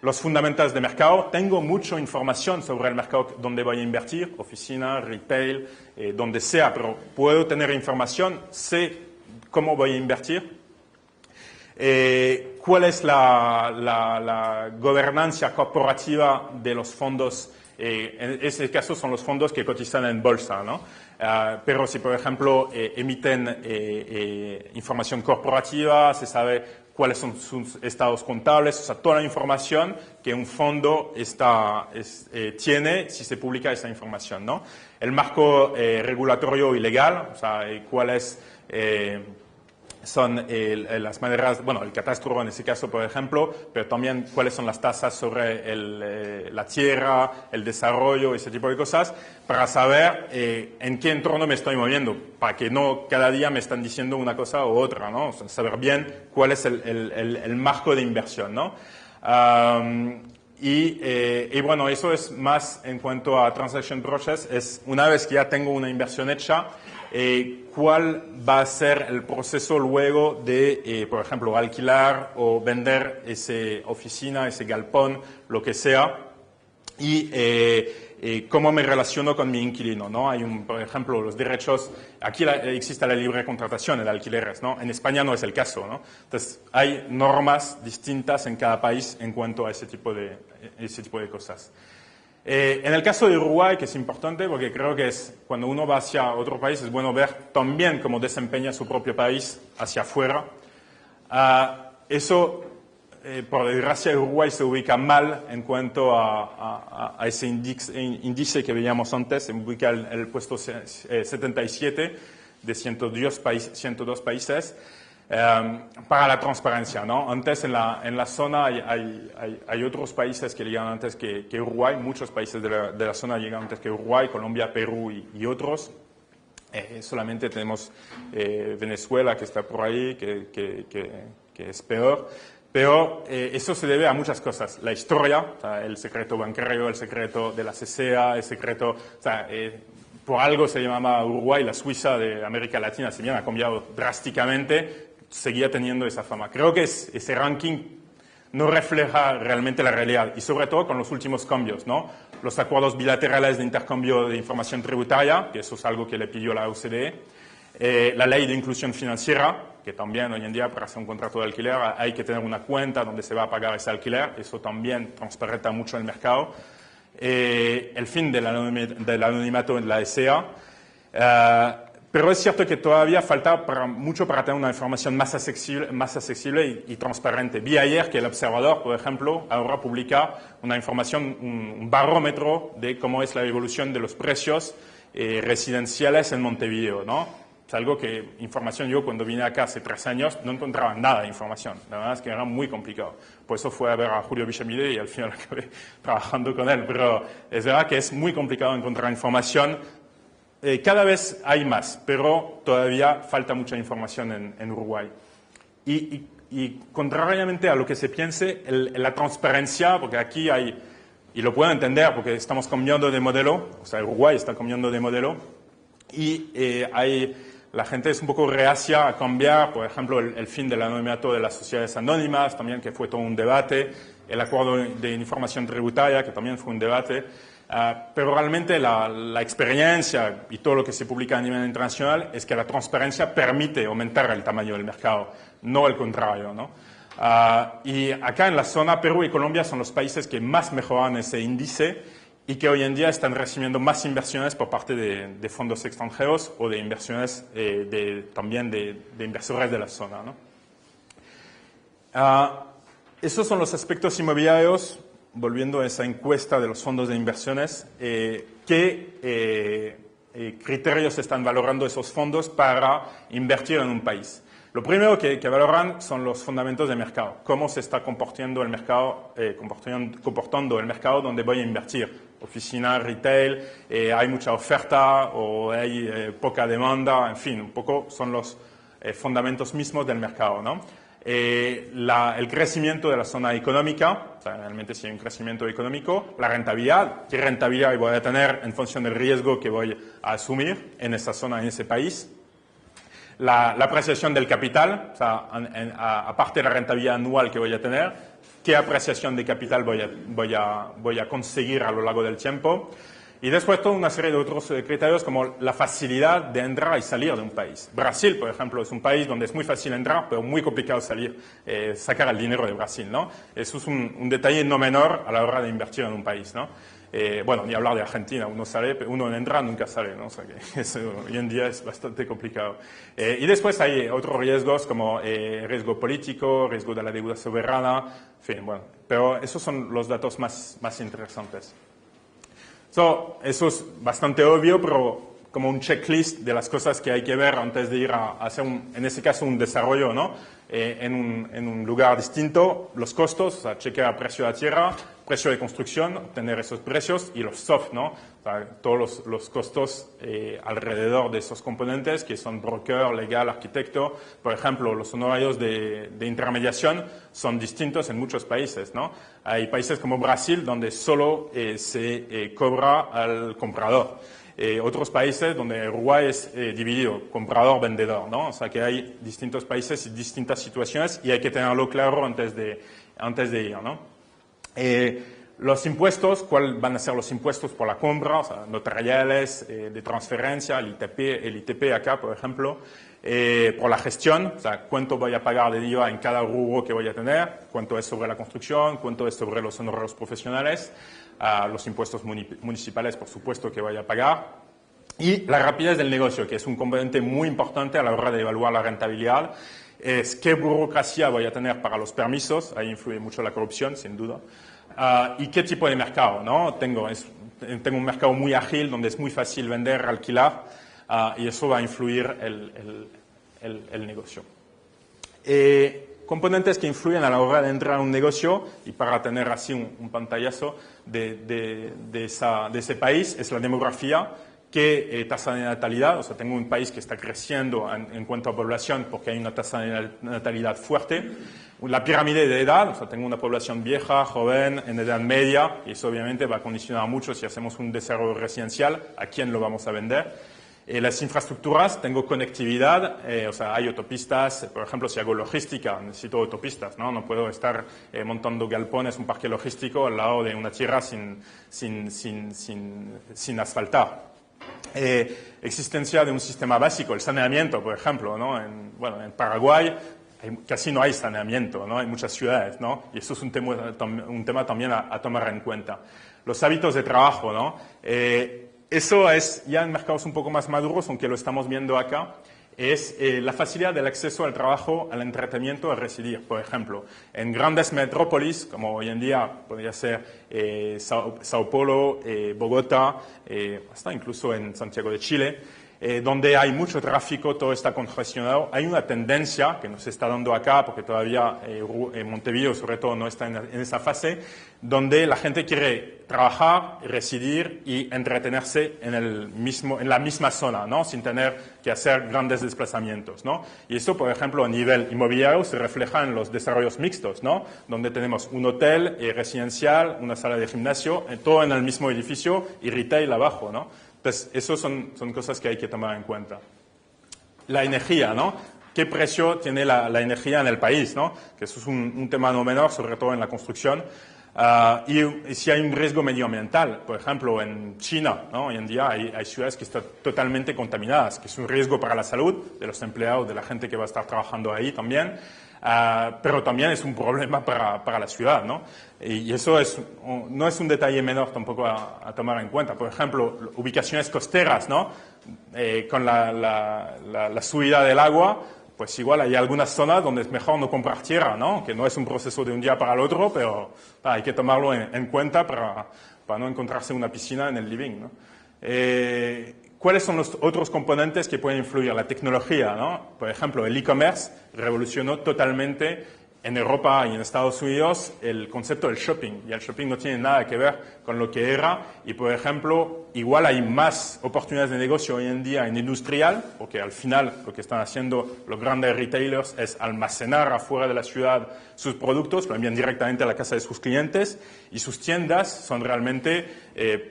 Los fundamentales de mercado, tengo mucha información sobre el mercado donde voy a invertir, oficina, retail, donde sea, pero puedo tener información, sé cómo voy a invertir. ¿Cuál es la gobernanza corporativa de los fondos? En ese caso son los fondos que cotizan en bolsa, ¿no? Pero si, por ejemplo, emiten información corporativa, se sabe cuáles son sus estados contables, o sea, toda la información que un fondo tiene si se publica esa información, ¿no? El marco regulatorio y legal, o sea, cuáles son las maneras, bueno, el catastro en ese caso, por ejemplo, pero también cuáles son las tasas sobre la tierra, el desarrollo, ese tipo de cosas, para saber en qué entorno me estoy moviendo, para que no cada día me están diciendo una cosa u otra, ¿no? O sea, saber bien cuál es el marco de inversión, ¿no? Y bueno, eso es más en cuanto a transaction process, es una vez que ya tengo una inversión hecha, cuál va a ser el proceso luego de, por ejemplo, alquilar o vender esa oficina, ese galpón, lo que sea, y cómo me relaciono con mi inquilino, ¿no? Hay por ejemplo, los derechos, aquí existe la libre contratación de alquileres, ¿no? En España no es el caso, ¿no? Entonces, hay normas distintas en cada país en cuanto a ese tipo de cosas. En el caso de Uruguay, que es importante porque creo que cuando uno va hacia otro país es bueno ver también cómo desempeña su propio país hacia afuera. Eso, por desgracia, Uruguay se ubica mal en cuanto a ese índice que veíamos antes, se ubica el puesto 77 de 102 países. Para la transparencia, ¿no? Antes en la zona hay otros países que llegan antes que Uruguay, muchos países de la zona llegan antes que Uruguay, Colombia, Perú y otros. Solamente tenemos Venezuela que está por ahí, que es peor. Pero eso se debe a muchas cosas. La historia, o sea, el secreto bancario, el secreto de la CCA, el secreto... O sea, por algo se llamaba Uruguay la Suiza de América Latina, si bien ha cambiado drásticamente, seguía teniendo esa fama. Creo que ese ranking no refleja realmente la realidad y sobre todo con los últimos cambios, ¿no? Los acuerdos bilaterales de intercambio de información tributaria, que eso es algo que le pidió la OCDE, la ley de inclusión financiera, que también hoy en día para hacer un contrato de alquiler hay que tener una cuenta donde se va a pagar ese alquiler, eso también transparenta mucho el mercado. El fin del anonimato en la ESEA. Pero es cierto que todavía falta mucho para tener una información más accesible y transparente. Vi ayer que el Observador, por ejemplo, ahora publica una información, un barómetro de cómo es la evolución de los precios residenciales en Montevideo, ¿no? Es algo que, información, yo cuando vine acá hace 3 años no encontraba nada de información. La verdad es que era muy complicado. Por eso fue a ver a Julio Villamide y al final acabé trabajando con él. Pero es verdad que es muy complicado encontrar información. Cada vez hay más, pero todavía falta mucha información en Uruguay. Y contrariamente a lo que se piense, la transparencia, porque aquí hay, y lo puedo entender porque estamos cambiando de modelo, o sea, Uruguay está cambiando de modelo, y la gente es un poco reacia a cambiar, por ejemplo, el fin del anonimato de las sociedades anónimas, también que fue todo un debate, el acuerdo de información tributaria, que también fue un debate. Pero realmente la experiencia y todo lo que se publica a nivel internacional es que la transparencia permite aumentar el tamaño del mercado, no el contrario, ¿no? Y acá en la zona, Perú y Colombia son los países que más mejoran ese índice y que hoy en día están recibiendo más inversiones por parte de fondos extranjeros o de inversiones también de inversores de la zona, ¿no? Esos son los aspectos inmobiliarios. Volviendo a esa encuesta de los fondos de inversiones, ¿qué criterios están valorando esos fondos para invertir en un país? Lo primero que valoran son los fundamentos del mercado. ¿Cómo se está comportando el mercado donde voy a invertir? Oficina, retail, hay mucha oferta o hay poca demanda, en fin, un poco son los fundamentos mismos del mercado, ¿no? el crecimiento de la zona económica, o sea, realmente si hay un crecimiento económico, la rentabilidad, qué rentabilidad voy a tener en función del riesgo que voy a asumir en esa zona, en ese país. La apreciación del capital, o sea, aparte de la rentabilidad anual que voy a tener, qué apreciación de capital voy a conseguir a lo largo del tiempo. Y después toda una serie de otros criterios como la facilidad de entrar y salir de un país. Brasil, por ejemplo, es un país donde es muy fácil entrar, pero muy complicado salir, sacar el dinero de Brasil, ¿no? Eso es un detalle no menor a la hora de invertir en un país, ¿no? Bueno, ni hablar de Argentina, uno entra, nunca sale, ¿no? O sea que eso hoy en día es bastante complicado. Y después hay otros riesgos como riesgo político, riesgo de la deuda soberana, en fin, bueno. Pero esos son los datos más interesantes. Eso es bastante obvio, pero como un checklist de las cosas que hay que ver antes de ir a hacer, en ese caso, un desarrollo, ¿no? En un lugar distinto, los costos, o sea, chequear precio de la tierra, precio de construcción, obtener esos precios y los soft, ¿no? O sea, todos los costos alrededor de esos componentes que son broker, legal, arquitecto. Por ejemplo, los honorarios de intermediación son distintos en muchos países, ¿no? Hay países como Brasil donde solo se cobra al comprador. Otros países donde Uruguay es dividido, comprador-vendedor, ¿no? O sea que hay distintos países y distintas situaciones y hay que tenerlo claro antes de ir, ¿no? Los impuestos, ¿cuáles van a ser los impuestos por la compra? O sea, notariales, de transferencia, el ITP acá, por ejemplo. Por la gestión, o sea, cuánto voy a pagar de IVA en cada rubro que voy a tener, cuánto es sobre la construcción, cuánto es sobre los honorarios profesionales, los impuestos municipales, por supuesto, que voy a pagar. Y la rapidez del negocio, que es un componente muy importante a la hora de evaluar la rentabilidad. Es qué burocracia voy a tener para los permisos, ahí influye mucho la corrupción, sin duda. Y qué tipo de mercado, ¿no? Tengo un mercado muy ágil, donde es muy fácil vender, alquilar, y eso va a influir el negocio. Componentes que influyen a la hora de entrar a un negocio, y para tener así un pantallazo de ese país, es la demografía. ¿Qué tasa de natalidad? O sea, tengo un país que está creciendo en cuanto a población porque hay una tasa de natalidad fuerte. La pirámide de edad, o sea, tengo una población vieja, joven, en edad media, y eso obviamente va a condicionar mucho si hacemos un desarrollo residencial, a quién lo vamos a vender. Las infraestructuras, tengo conectividad, o sea, hay autopistas, por ejemplo, si hago logística, necesito autopistas, ¿no? No puedo estar montando galpones, un parque logístico al lado de una tierra sin asfaltar. Existencia de un sistema básico, el saneamiento, por ejemplo, ¿no? En Paraguay casi no hay saneamiento, ¿no? Hay muchas ciudades, ¿no? Y eso es un tema también a tomar en cuenta. Los hábitos de trabajo, ¿no? Eso es ya en mercados un poco más maduros, aunque lo estamos viendo acá, es la facilidad del acceso al trabajo, al entretenimiento, a residir. Por ejemplo, en grandes metrópolis, como hoy en día podría ser Sao Paulo, Bogotá, hasta incluso en Santiago de Chile, donde hay mucho tráfico, todo está congestionado. Hay una tendencia que nos está dando acá, porque todavía Montevideo sobre todo no está en esa fase, donde la gente quiere trabajar, residir y entretenerse en la misma zona, ¿no? Sin tener que hacer grandes desplazamientos, ¿no? Y esto, por ejemplo, a nivel inmobiliario se refleja en los desarrollos mixtos, ¿no? Donde tenemos un hotel residencial, una sala de gimnasio, todo en el mismo edificio y retail abajo, ¿no? Entonces, eso son cosas que hay que tomar en cuenta. La energía, ¿no? ¿Qué precio tiene la energía en el país, ¿no? Que eso es un tema no menor, sobre todo en la construcción. Y si hay un riesgo medioambiental, por ejemplo, en China, ¿no? Hoy en día hay ciudades que están totalmente contaminadas, que es un riesgo para la salud de los empleados, de la gente que va a estar trabajando ahí también. Pero también es un problema para la ciudad, ¿no? Y eso no es un detalle menor tampoco a tomar en cuenta. Por ejemplo, ubicaciones costeras, ¿no? Con la subida del agua, pues igual hay algunas zonas donde es mejor no comprar tierra, ¿no? Que no es un proceso de un día para el otro, pero hay que tomarlo en cuenta para no encontrarse una piscina en el living, ¿no? ¿Cuáles son los otros componentes que pueden influir? La tecnología, ¿no? Por ejemplo, el e-commerce revolucionó totalmente en Europa y en Estados Unidos el concepto del shopping, y el shopping no tiene nada que ver con lo que era, y por ejemplo, igual hay más oportunidades de negocio hoy en día en industrial, porque al final lo que están haciendo los grandes retailers es almacenar afuera de la ciudad sus productos, lo envían directamente a la casa de sus clientes, y sus tiendas son realmente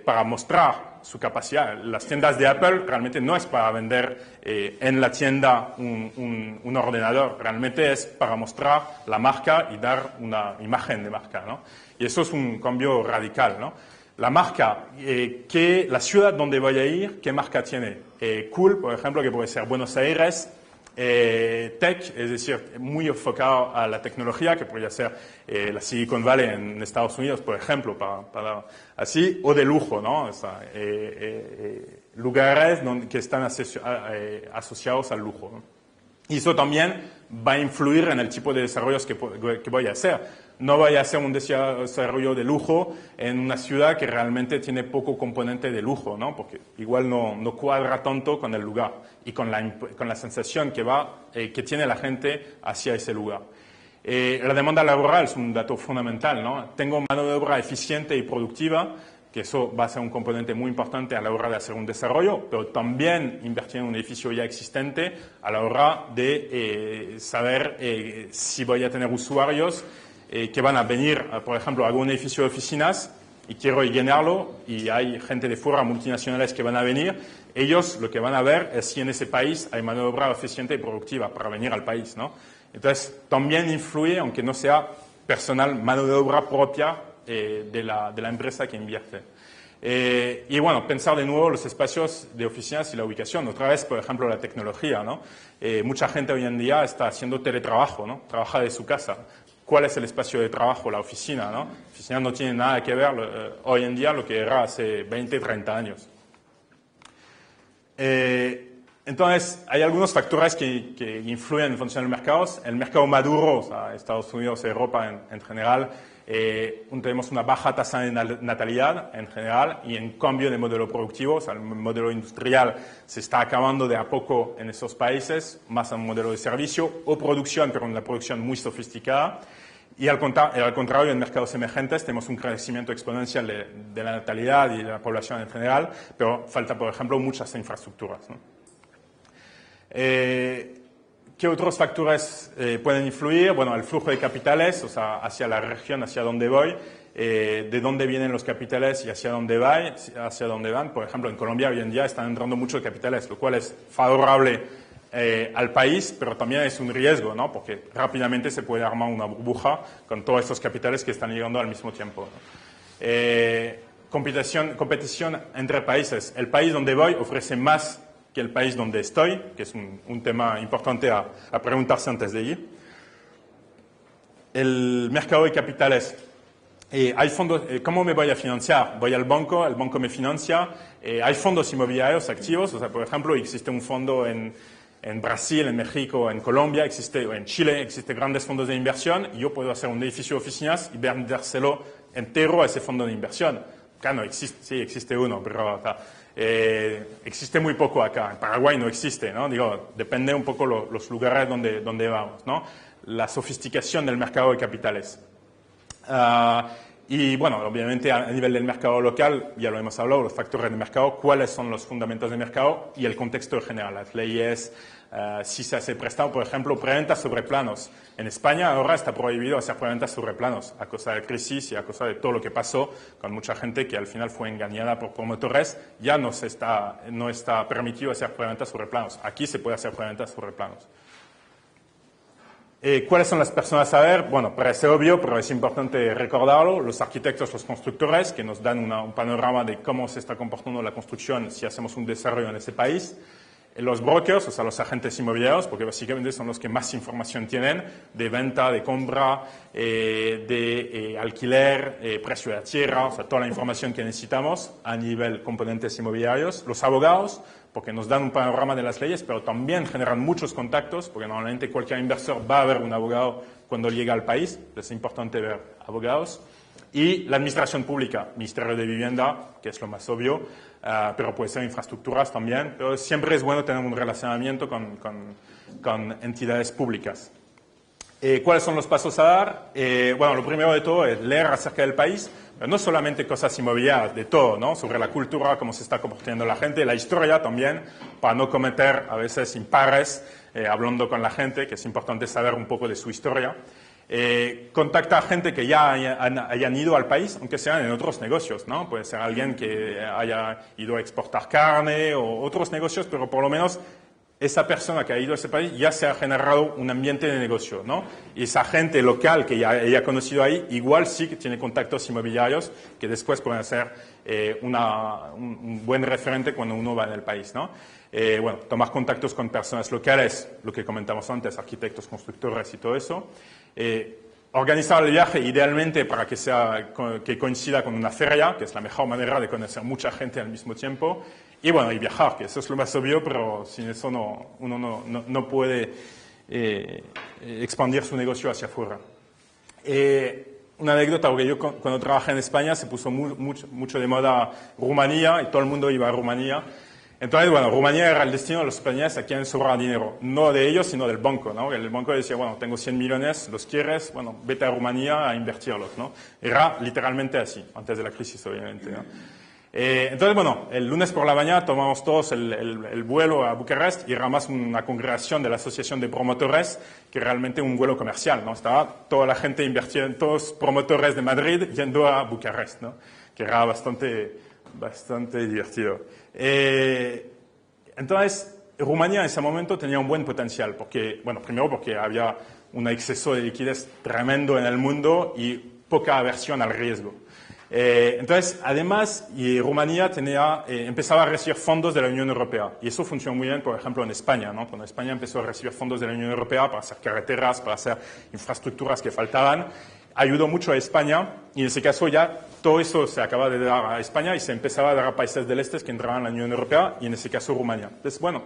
para mostrar su capacidad. Las tiendas de Apple realmente no es para vender en la tienda un ordenador, realmente es para mostrar la marca y dar una imagen de marca, ¿no? Y eso es un cambio radical, ¿no? La marca, la ciudad donde voy a ir, ¿qué marca tiene? Cool, por ejemplo, que puede ser Buenos Aires. Tech, es decir, muy enfocado a la tecnología, que podría ser la Silicon Valley en Estados Unidos, por ejemplo, para así, o de lujo, ¿no? O sea, lugares que están asociados al lujo, ¿no? Y eso también va a influir en el tipo de desarrollos que voy a hacer. No voy a hacer un desarrollo de lujo en una ciudad que realmente tiene poco componente de lujo, ¿no? Porque igual no cuadra tanto con el lugar y con la sensación que tiene la gente hacia ese lugar. La demanda laboral es un dato fundamental, ¿no? Tengo mano de obra eficiente y productiva, que eso va a ser un componente muy importante a la hora de hacer un desarrollo, pero también invertir en un edificio ya existente a la hora de saber si voy a tener usuarios que van a venir, por ejemplo, hago un edificio de oficinas y quiero llenarlo y hay gente de fuera, multinacionales que van a venir, ellos lo que van a ver es si en ese país hay mano de obra eficiente y productiva para venir al país, ¿no? Entonces, también influye, aunque no sea personal, mano de obra propia de la empresa que invierte. Y bueno, pensar de nuevo los espacios de oficinas y la ubicación. Otra vez, por ejemplo, la tecnología, ¿no? Mucha gente hoy en día está haciendo teletrabajo, ¿no? Trabaja de su casa. ¿Cuál es el espacio de trabajo? La oficina, ¿no? La oficina no tiene nada que ver hoy en día lo que era hace 20, 30 años. Entonces, hay algunos factores que influyen en función de los mercados. El mercado maduro, o sea, Estados Unidos, Europa en general, tenemos una baja tasa de natalidad en general y en cambio de modelo productivo, o sea, el modelo industrial se está acabando de a poco en esos países, más un modelo de servicio o producción, pero una producción muy sofisticada. Y al contrario, en mercados emergentes tenemos un crecimiento exponencial de la natalidad y de la población en general, pero falta, por ejemplo, muchas infraestructuras, ¿no? ¿Qué otros factores pueden influir? Bueno, el flujo de capitales, o sea, hacia la región, hacia dónde voy, de dónde vienen los capitales y hacia dónde van. Por ejemplo, en Colombia hoy en día están entrando muchos capitales, lo cual es favorable al país, pero también es un riesgo, ¿no? Porque rápidamente se puede armar una burbuja con todos estos capitales que están llegando al mismo tiempo, ¿no? Competición entre países. El país donde voy ofrece más que el país donde estoy, que es un tema importante a preguntarse antes de ir. El mercado de capitales. Hay fondos, ¿cómo me voy a financiar? Voy al banco, el banco me financia. Hay fondos inmobiliarios activos, o sea, por ejemplo, existe un fondo en Brasil, en México, en Colombia, o en Chile, existen grandes fondos de inversión y yo puedo hacer un edificio de oficinas y vendérselo entero a ese fondo de inversión. Acá no existe, sí existe uno, pero existe muy poco acá. En Paraguay no existe, ¿no? Digo, depende un poco los lugares donde vamos, ¿no? La sofisticación del mercado de capitales. Y bueno, obviamente a nivel del mercado local, ya lo hemos hablado, los factores de mercado, cuáles son los fundamentos de mercado y el contexto general, las leyes, si se hace prestado, por ejemplo, preventa sobre planos. En España ahora está prohibido hacer preventa sobre planos a causa de crisis y a causa de todo lo que pasó con mucha gente que al final fue engañada por promotores. Ya no está permitido hacer preventa sobre planos. Aquí se puede hacer preventa sobre planos. ¿Cuáles son las personas a ver? Bueno, parece obvio, pero es importante recordarlo. Los arquitectos, los constructores, que nos dan un panorama de cómo se está comportando la construcción si hacemos un desarrollo en ese país. Los brokers, o sea, los agentes inmobiliarios, porque básicamente son los que más información tienen de venta, de compra, de alquiler, precio de la tierra, o sea, toda la información que necesitamos a nivel componentes inmobiliarios. Los abogados, porque nos dan un panorama de las leyes, pero también generan muchos contactos, porque normalmente cualquier inversor va a ver un abogado cuando llega al país, es importante ver abogados. Y la administración pública, Ministerio de Vivienda, que es lo más obvio, pero puede ser infraestructuras también, pero siempre es bueno tener un relacionamiento con entidades públicas. ¿Cuáles son los pasos a dar? Bueno, lo primero de todo es leer acerca del país, pero no solamente cosas inmobiliarias, de todo, ¿no? Sobre la cultura, cómo se está comportando la gente, la historia también, para no cometer a veces impares, hablando con la gente, que es importante saber un poco de su historia. Contacta a gente que ya hayan ido al país, aunque sean en otros negocios, ¿no? Puede ser alguien que haya ido a exportar carne o otros negocios, pero por lo menos esa persona que ha ido a ese país ya se ha generado un ambiente de negocio, ¿no? Y esa gente local que ya haya conocido ahí, igual sí que tiene contactos inmobiliarios que después pueden ser un buen referente cuando uno va en el país, ¿no? Bueno, tomar contactos con personas locales, lo que comentamos antes, arquitectos, constructores y todo eso. Organizar el viaje idealmente para que coincida con una feria, que es la mejor manera de conocer mucha gente al mismo tiempo. Y bueno, y viajar, que eso es lo más obvio, pero sin eso uno no puede expandir su negocio hacia afuera. Una anécdota, porque yo cuando trabajé en España se puso mucho de moda Rumanía y todo el mundo iba a Rumanía. Entonces, bueno, Rumanía era el destino de los españoles a quienes sobraba dinero. No de ellos, sino del banco, ¿no? El banco decía, bueno, tengo 100 millones, ¿los quieres? Bueno, vete a Rumanía a invertirlos, ¿no? Era literalmente así, antes de la crisis, obviamente, ¿no? Entonces, bueno, el lunes por la mañana tomamos todos el vuelo a Bucarest y era más una congregación de la Asociación de Promotores que realmente un vuelo comercial, ¿no? Estaba toda la gente invirtiendo, todos promotores de Madrid yendo a Bucarest, ¿no? Que era bastante divertido. Entonces, Rumanía en ese momento tenía un buen potencial, porque, bueno, primero porque había un exceso de liquidez tremendo en el mundo y poca aversión al riesgo. Entonces, además, Rumanía empezaba a recibir fondos de la Unión Europea. Y eso funcionó muy bien, por ejemplo, en España, ¿no? Cuando España empezó a recibir fondos de la Unión Europea para hacer carreteras, para hacer infraestructuras que faltaban, ayudó mucho a España. Y en ese caso ya todo eso se acaba de dar a España y se empezaba a dar a países del este que entraban en la Unión Europea, y en ese caso Rumanía. Entonces, bueno,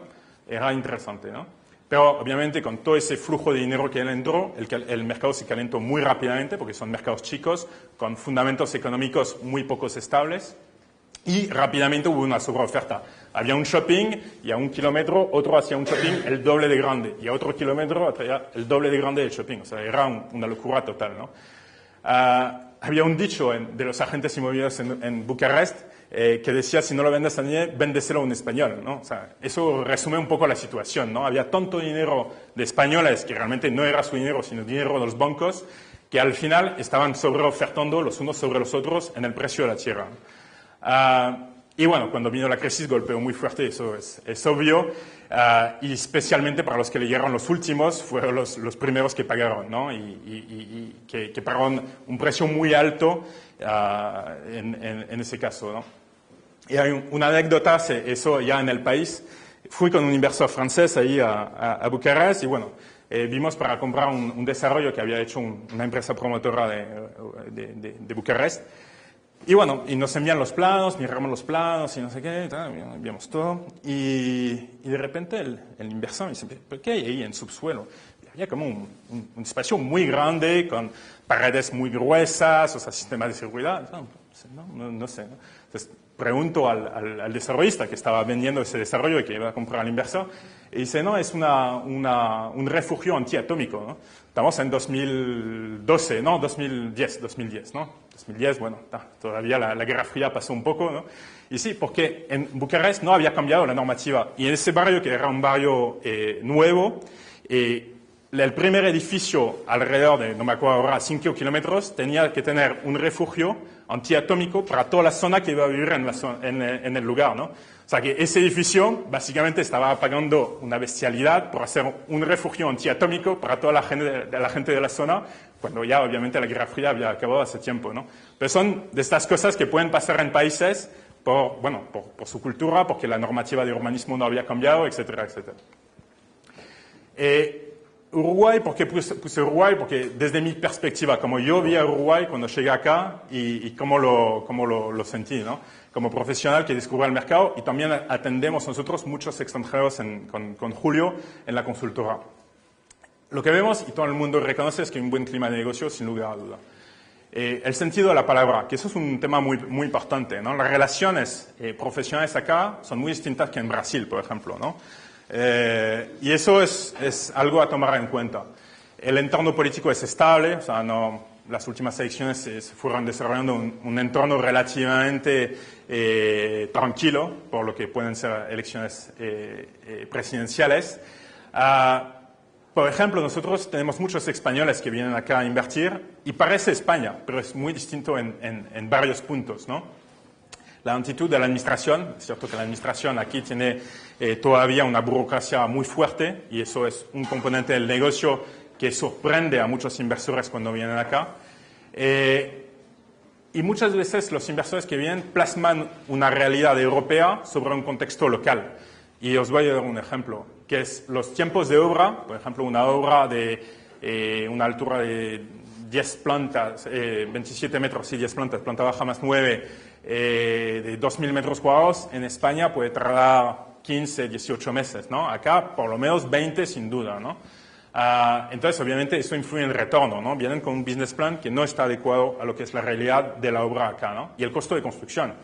era interesante, ¿no? Pero obviamente con todo ese flujo de dinero que entró, el mercado se calentó muy rápidamente porque son mercados chicos, con fundamentos económicos muy pocos estables, y rápidamente hubo una sobreoferta. Había un shopping y a 1 kilómetro otro hacía un shopping el doble de grande, y a otro kilómetro hacía el doble de grande del shopping. O sea, era una locura total, ¿no? Había un dicho de los agentes inmobiliarios en Bucarest que decía, si no lo vendes a nadie, véndeselo a un español, ¿no? O sea, eso resume un poco la situación, ¿no? Había tanto dinero de españoles que realmente no era su dinero, sino dinero de los bancos, que al final estaban sobreofertando los unos sobre los otros en el precio de la tierra. Y bueno, cuando vino la crisis golpeó muy fuerte, eso es obvio, y especialmente para los que leyeron los últimos, fueron los primeros que pagaron, ¿no? Y que pagaron un precio muy alto en ese caso, ¿no? Y hay una anécdota, eso ya en el país. Fui con un inversor francés ahí a Bucarest y bueno, vimos para comprar un desarrollo que había hecho una empresa promotora de Bucarest. Y bueno, y nos envían los planos, miramos los planos y no sé qué, vimos todo. Y de repente el inversor me dice, ¿pero qué hay ahí en subsuelo? Y había como un espacio muy grande con paredes muy gruesas, o sea, sistemas de seguridad. No sé, ¿no? Entonces, pregunto al desarrollista que estaba vendiendo ese desarrollo y que iba a comprar al inversor, y dice, no, es un refugio antiatómico, ¿no? Estamos en 2012, no, 2010, ¿no? 2010, bueno, todavía la Guerra Fría pasó un poco, ¿no? Y sí, porque en Bucarest no había cambiado la normativa, y en ese barrio, que era un barrio nuevo, el primer edificio alrededor de, no me acuerdo ahora, 5 kilómetros, tenía que tener un refugio antiatómico para toda la zona que iba a vivir en el lugar, ¿no? O sea que ese edificio básicamente estaba pagando una bestialidad por hacer un refugio antiatómico para toda la gente de la zona, cuando ya obviamente la Guerra Fría había acabado hace tiempo, ¿no? Pero son de estas cosas que pueden pasar en países por su cultura, porque la normativa de urbanismo no había cambiado, etcétera, etcétera. Uruguay, ¿por qué puse Uruguay? Porque desde mi perspectiva, como yo vi a Uruguay cuando llegué acá y cómo lo sentí, ¿no? Como profesional que descubrió el mercado, y también atendemos nosotros muchos extranjeros con Julio en la consultora. Lo que vemos, y todo el mundo reconoce, es que hay un buen clima de negocio, sin lugar a duda. El sentido de la palabra, que eso es un tema muy, muy importante, ¿no? Las relaciones profesionales acá son muy distintas que en Brasil, por ejemplo, ¿no? Y eso es algo a tomar en cuenta. El entorno político es estable, o sea, las últimas elecciones se fueron desarrollando un entorno relativamente tranquilo, por lo que pueden ser elecciones presidenciales. Por ejemplo, nosotros tenemos muchos españoles que vienen acá a invertir y parece España, pero es muy distinto en varios puntos, ¿no? La actitud de la administración, es cierto que la administración aquí tiene todavía una burocracia muy fuerte y eso es un componente del negocio que sorprende a muchos inversores cuando vienen acá. Y muchas veces los inversores que vienen plasman una realidad europea sobre un contexto local. Y os voy a dar un ejemplo, que es los tiempos de obra, por ejemplo, una obra de una altura de 10 plantas, 27 metros y 10 plantas, planta baja más 9, de 2.000 metros cuadrados, en España puede tardar 15, 18 meses, ¿no? Acá por lo menos 20 sin duda, ¿no? Entonces, obviamente, eso influye en el retorno, ¿no? Vienen con un business plan que no está adecuado a lo que es la realidad de la obra acá, ¿no? Y el costo de construcción.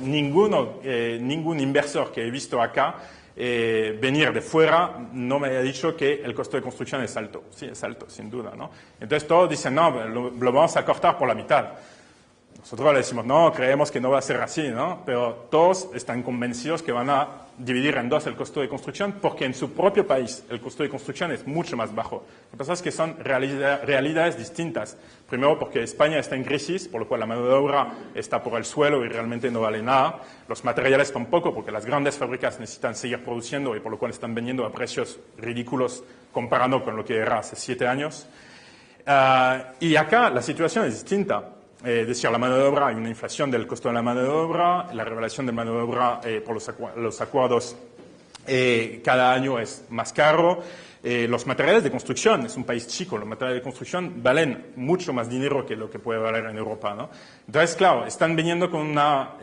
Ningún inversor que he visto acá venir de fuera no me ha dicho que el costo de construcción es alto. Sí, es alto, sin duda, ¿no? Entonces, todos dicen, no, lo vamos a cortar por la mitad. Nosotros le decimos, no, creemos que no va a ser así, ¿no? Pero todos están convencidos que van a dividir en dos el costo de construcción porque en su propio país el costo de construcción es mucho más bajo. Lo que pasa es que son realidades distintas. Primero porque España está en crisis, por lo cual la mano de obra está por el suelo y realmente no vale nada. Los materiales tampoco, porque las grandes fábricas necesitan seguir produciendo y por lo cual están vendiendo a precios ridículos comparando con lo que era hace 7 años. Y acá la situación es distinta. Es decir, la mano de obra, hay una inflación del costo de la mano de obra, la revelación de mano de obra por los acuerdos cada año es más caro. Los materiales de construcción, es un país chico, los materiales de construcción valen mucho más dinero que lo que puede valer en Europa, ¿no? Entonces, claro, están viniendo con una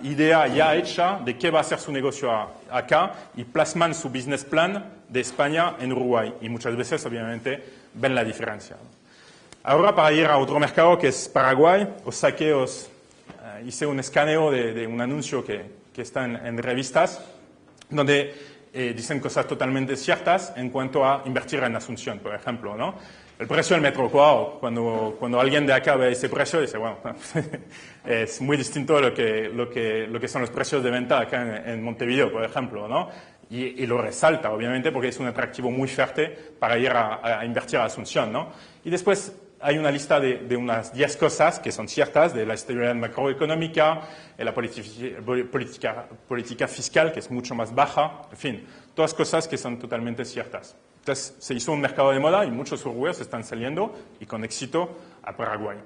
idea ya hecha de qué va a ser su negocio acá y plasman su business plan de España en Uruguay y muchas veces, obviamente, ven la diferencia, ¿no? Ahora, para ir a otro mercado que es Paraguay, hice un escaneo de un anuncio que está en revistas, donde dicen cosas totalmente ciertas en cuanto a invertir en Asunción, por ejemplo, ¿no? El precio del metro cuadrado, cuando alguien de acá ve ese precio, dice, bueno, es muy distinto a lo que son los precios de venta acá en Montevideo, por ejemplo, ¿no? Y lo resalta, obviamente, porque es un atractivo muy fuerte para ir a invertir a Asunción, ¿no? Y después hay una lista de unas 10 cosas que son ciertas, de la estabilidad macroeconómica, de la política fiscal, que es mucho más baja, en fin, todas cosas que son totalmente ciertas. Entonces, se hizo un mercado de moda y muchos uruguayos están saliendo y con éxito a Paraguay.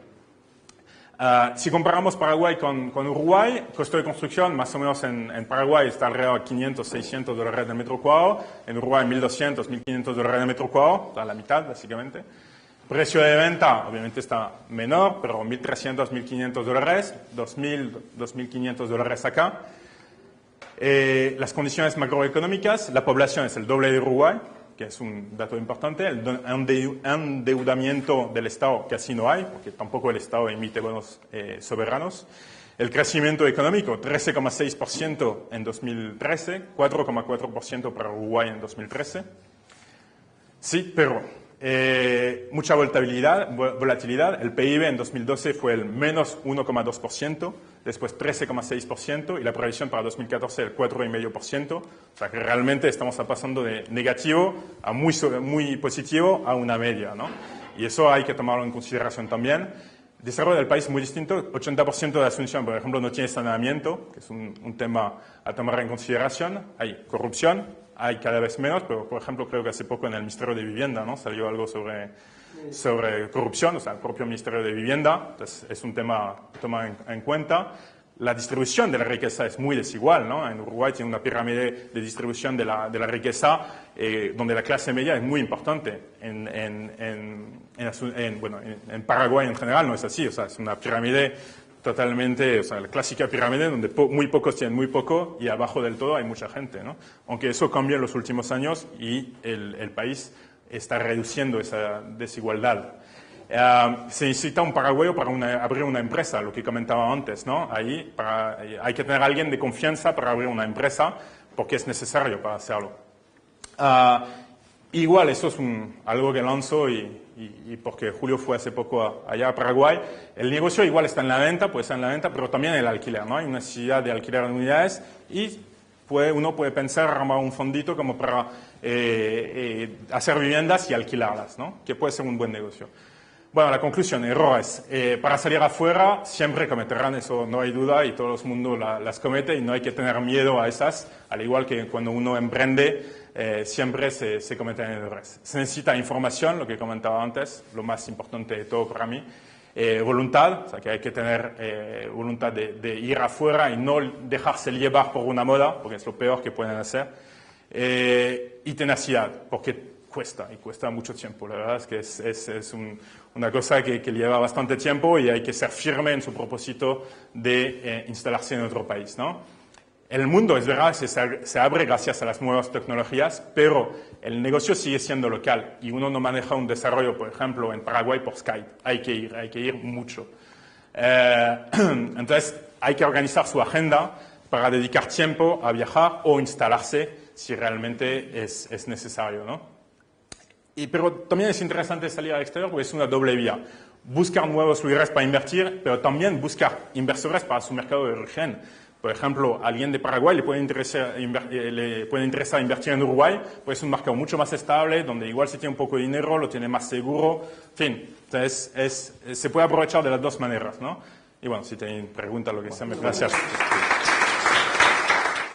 Si comparamos Paraguay con Uruguay, costo de construcción más o menos en Paraguay está alrededor de 500, 600 dólares de metro cuadrado, en Uruguay 1.200, 1.500 dólares de metro cuadrado, a la mitad básicamente. Precio de venta obviamente está menor, pero 1.300, 1.500 dólares, 2.000, 2.500 dólares acá. Las condiciones macroeconómicas, la población es el doble de Uruguay, que es un dato importante. El endeudamiento del Estado casi no hay, porque tampoco el Estado emite bonos soberanos. El crecimiento económico, 13,6% en 2013, 4,4% para Uruguay en 2013. Sí, pero mucha volatilidad. El PIB en 2012 fue el menos 1,2%, después 13,6% y la previsión para 2014 el 4,5%. O sea que realmente estamos pasando de negativo a muy positivo a una media, ¿no? Y eso hay que tomarlo en consideración también. Desarrollo del país muy distinto. 80% de Asunción, por ejemplo, no tiene saneamiento, que es un tema a tomar en consideración. Hay corrupción. Hay cada vez menos, pero por ejemplo creo que hace poco en el Ministerio de Vivienda, ¿no? Salió algo sobre corrupción, o sea, el propio Ministerio de Vivienda, entonces es un tema a tomar en cuenta. La distribución de la riqueza es muy desigual, ¿no? En Uruguay tiene una pirámide de distribución de la riqueza donde la clase media es muy importante. En Paraguay en general no es así, o sea, es una pirámide totalmente, o sea, la clásica pirámide donde muy pocos tienen muy poco y abajo del todo hay mucha gente, ¿no? Aunque eso cambia en los últimos años y el país está reduciendo esa desigualdad. Se necesita un paraguayo para abrir una empresa, lo que comentaba antes, ¿no? Ahí hay que tener a alguien de confianza para abrir una empresa porque es necesario para hacerlo. Igual, eso es algo que lanzo y porque Julio fue hace poco allá a Paraguay. El negocio igual está en la venta, puede estar en la venta, pero también en el alquiler, ¿no? Hay una necesidad de alquiler de unidades y uno puede pensar armar un fondito como para hacer viviendas y alquilarlas, ¿no? Que puede ser un buen negocio. Bueno, la conclusión, errores. Para salir afuera siempre cometerán, eso no hay duda, y todo el mundo las comete y no hay que tener miedo a esas, al igual que cuando uno emprende, siempre se cometen errores. Se necesita información, lo que comentaba antes, lo más importante de todo para mí. Voluntad, o sea que hay que tener voluntad de ir afuera y no dejarse llevar por una moda, porque es lo peor que pueden hacer. Y tenacidad, porque cuesta, y cuesta mucho tiempo. La verdad es que es una cosa que lleva bastante tiempo y hay que ser firme en su propósito de instalarse en otro país, ¿no? El mundo, es verdad, se abre gracias a las nuevas tecnologías, pero el negocio sigue siendo local y uno no maneja un desarrollo, por ejemplo, en Paraguay por Skype. Hay que ir mucho. Entonces, hay que organizar su agenda para dedicar tiempo a viajar o instalarse si realmente es necesario, ¿no? Pero también es interesante salir al exterior porque es una doble vía. Buscar nuevos lugares para invertir, pero también buscar inversores para su mercado de origen. Por ejemplo, a alguien de Paraguay le puede interesar invertir en Uruguay, pues es un mercado mucho más estable, donde igual si tiene un poco de dinero, lo tiene más seguro. En fin, entonces se puede aprovechar de las dos maneras, ¿no? Y bueno, si tienen preguntas, lo que sea, gracias.